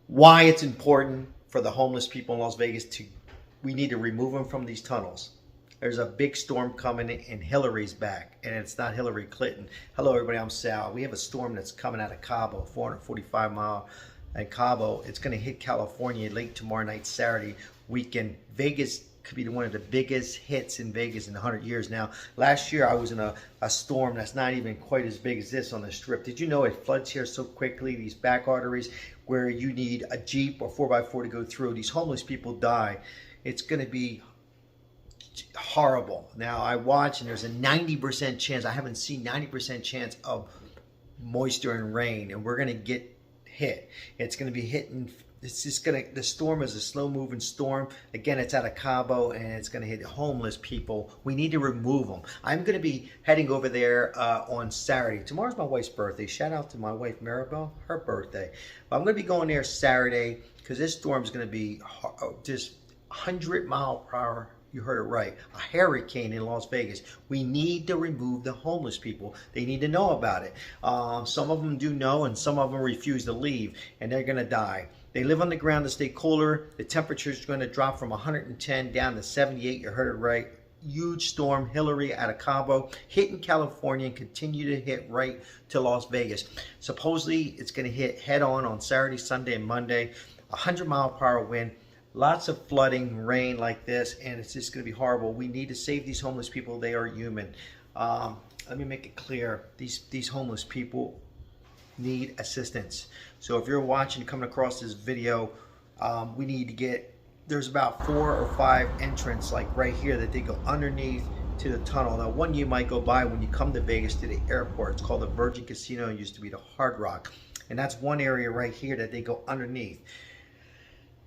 Why it's important for the homeless people in Las Vegas we need to remove them from these tunnels. There's a big storm coming and Hillary's back, and it's not Hillary Clinton. Hello everybody, I'm Sal. We have a storm that's coming out of Cabo, 445 mile at Cabo. It's going to hit California late tomorrow night, Saturday weekend. Vegas could be one of the biggest hits in Vegas in 100 years. Now, last year I was in a storm that's not even quite as big as this on the Strip. Did you know it floods here so quickly, these back arteries, where you need a Jeep or 4x4 to go through? These homeless people die. It's going to be horrible. Now, I watch and there's a 90% chance, I haven't seen 90% chance of moisture and rain, and we're going to get hit. It's going to be hitting. It's just going to, the storm is a slow moving storm. Again, it's out of Cabo and it's going to hit homeless people. We need to remove them. I'm going to be heading over there on Saturday. Tomorrow's my wife's birthday. Shout out to my wife, Maribel, her birthday. But I'm going to be going there Saturday because this storm is going to be just 100 mile per hour. You heard it right. A hurricane in Las Vegas. We need to remove the homeless people. They need to know about it. Some of them do know, and some of them refuse to leave, and they're going to die. They live on the ground to stay cooler. The temperature is going to drop from 110 down to 78. You heard it right. Huge storm, Hillary out of Cabo, hitting California and continue to hit right to Las Vegas. Supposedly, it's going to hit head on Saturday, Sunday, and Monday. 100 mile per hour wind. Lots of flooding, rain like this, and it's just going to be horrible. We need to save these homeless people. They are human. Let me make it clear. These homeless people need assistance. So if you're watching, coming across this video, we need to get, there's about 4 or 5 entrances like right here that they go underneath to the tunnel. Now, one you might go by when you come to Vegas to the airport. It's called the Virgin Casino. It used to be the Hard Rock. And that's one area right here that they go underneath.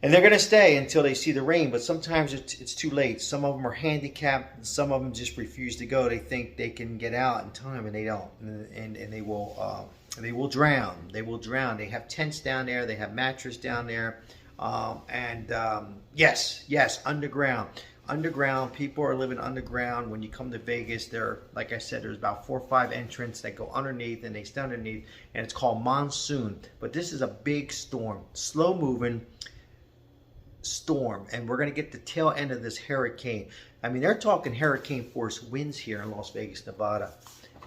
And they're going to stay until they see the rain, but sometimes it's too late. Some of them are handicapped, and some of them just refuse to go. They think they can get out in time, and they don't. And they will drown. They will drown. They have tents down there. They have mattress down there. Yes, underground. Underground, people are living underground. When you come to Vegas, there, like I said, there's about 4 or 5 entrances that go underneath, and they stay underneath, and it's called monsoon. But this is a big storm, slow moving storm, and we're going to get the tail end of this hurricane. I mean, they're talking hurricane force winds here in Las Vegas, Nevada.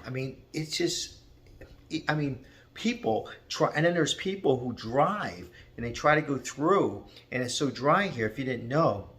I mean, it's just, I mean, people try, and then there's people who drive and they try to go through, and it's so dry here. If you didn't know,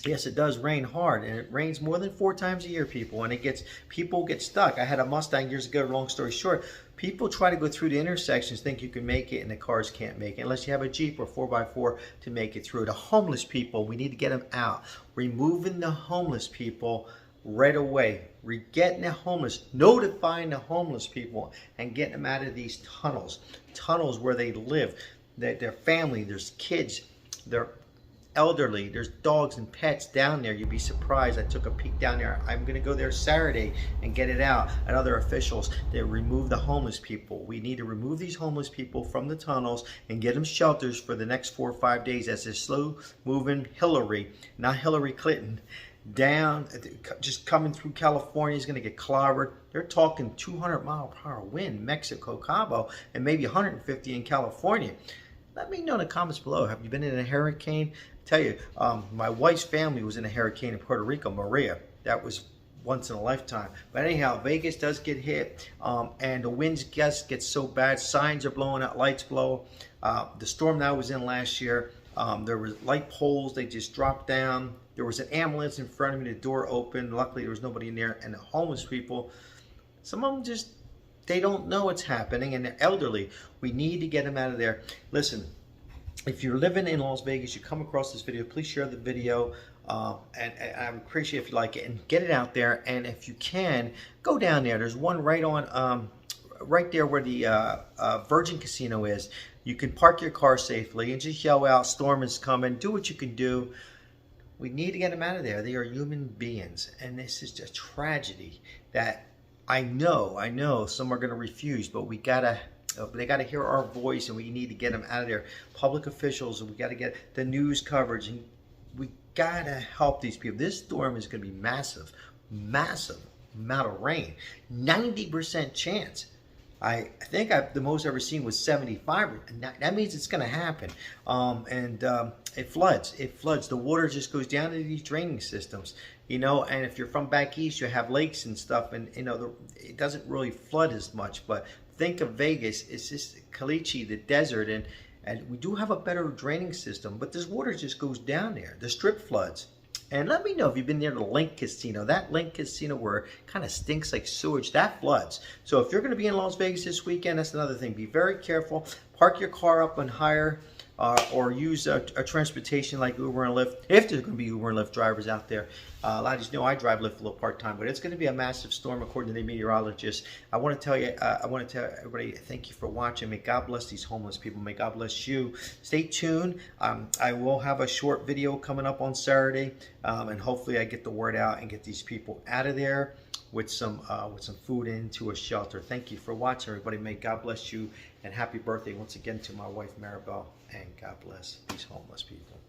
yes, it does rain hard, and it rains more than 4 times a year, people, and people get stuck. I had a Mustang years ago. Long story short, people try to go through the intersections, think you can make it, and the cars can't make it unless you have a Jeep or 4x4 to make it through. The homeless people, we need to get them out. Removing the homeless people right away. Getting the homeless, notifying the homeless people, and getting them out of these tunnels where they live. Their family, there's kids, they're elderly, there's dogs and pets down there. You'd be surprised. I took a peek down there. I'm going to go there Saturday and get it out. And other officials that remove the homeless people. We need to remove these homeless people from the tunnels and get them shelters for the next 4 or 5 days as this slow moving Hillary, not Hillary Clinton, down, just coming through California is going to get clobbered. They're talking 200 mile per hour wind, Mexico, Cabo, and maybe 150 in California. Let me know in the comments below. Have you been in a hurricane? I tell you, my wife's family was in a hurricane in Puerto Rico, Maria. That was once in a lifetime. But anyhow, Vegas does get hit, and the winds get so bad. Signs are blowing out, lights blow. The storm that I was in last year, there were light poles. They just dropped down. There was an ambulance in front of me. The door opened. Luckily, there was nobody in there. And the homeless people, some of them just, they don't know what's happening, and they're elderly. We need to get them out of there. Listen, if you're living in Las Vegas, you come across this video, please share the video, and I would appreciate if you like it, and get it out there. And if you can, go down there. There's one right on, right there where the Virgin Casino is. You can park your car safely and just yell out, "Storm is coming." Do what you can do. We need to get them out of there. They are human beings, and this is just tragedy that I know some are going to refuse, but they gotta hear our voice, and we need to get them out of there. Public officials, we got to get the news coverage, and we gotta help these people. This storm is going to be massive amount of rain, 90% chance. I think the most I've ever seen was 75, and that means it's going to happen. It floods. It floods. The water just goes down into these draining systems, you know. And if you're from back east, you have lakes and stuff, and you know it doesn't really flood as much. But think of Vegas. It's just Caliche, the desert, and we do have a better draining system, but this water just goes down there. The strip floods. And let me know if you've been near the Link Casino. That Link Casino where it kind of stinks like sewage, that floods. So if you're going to be in Las Vegas this weekend, that's another thing. Be very careful. Park your car up and hire or use a transportation like Uber and Lyft, if there's going to be Uber and Lyft drivers out there. A lot of you know I drive Lyft a little part-time, but it's going to be a massive storm according to the meteorologist. I want to tell everybody, thank you for watching. May God bless these homeless people. May God bless you. Stay tuned. I will have a short video coming up on Saturday, and hopefully I get the word out and get these people out of there with some food into a shelter. Thank you for watching, everybody. May God bless you, and happy birthday once again to my wife Maribel, and God bless these homeless people.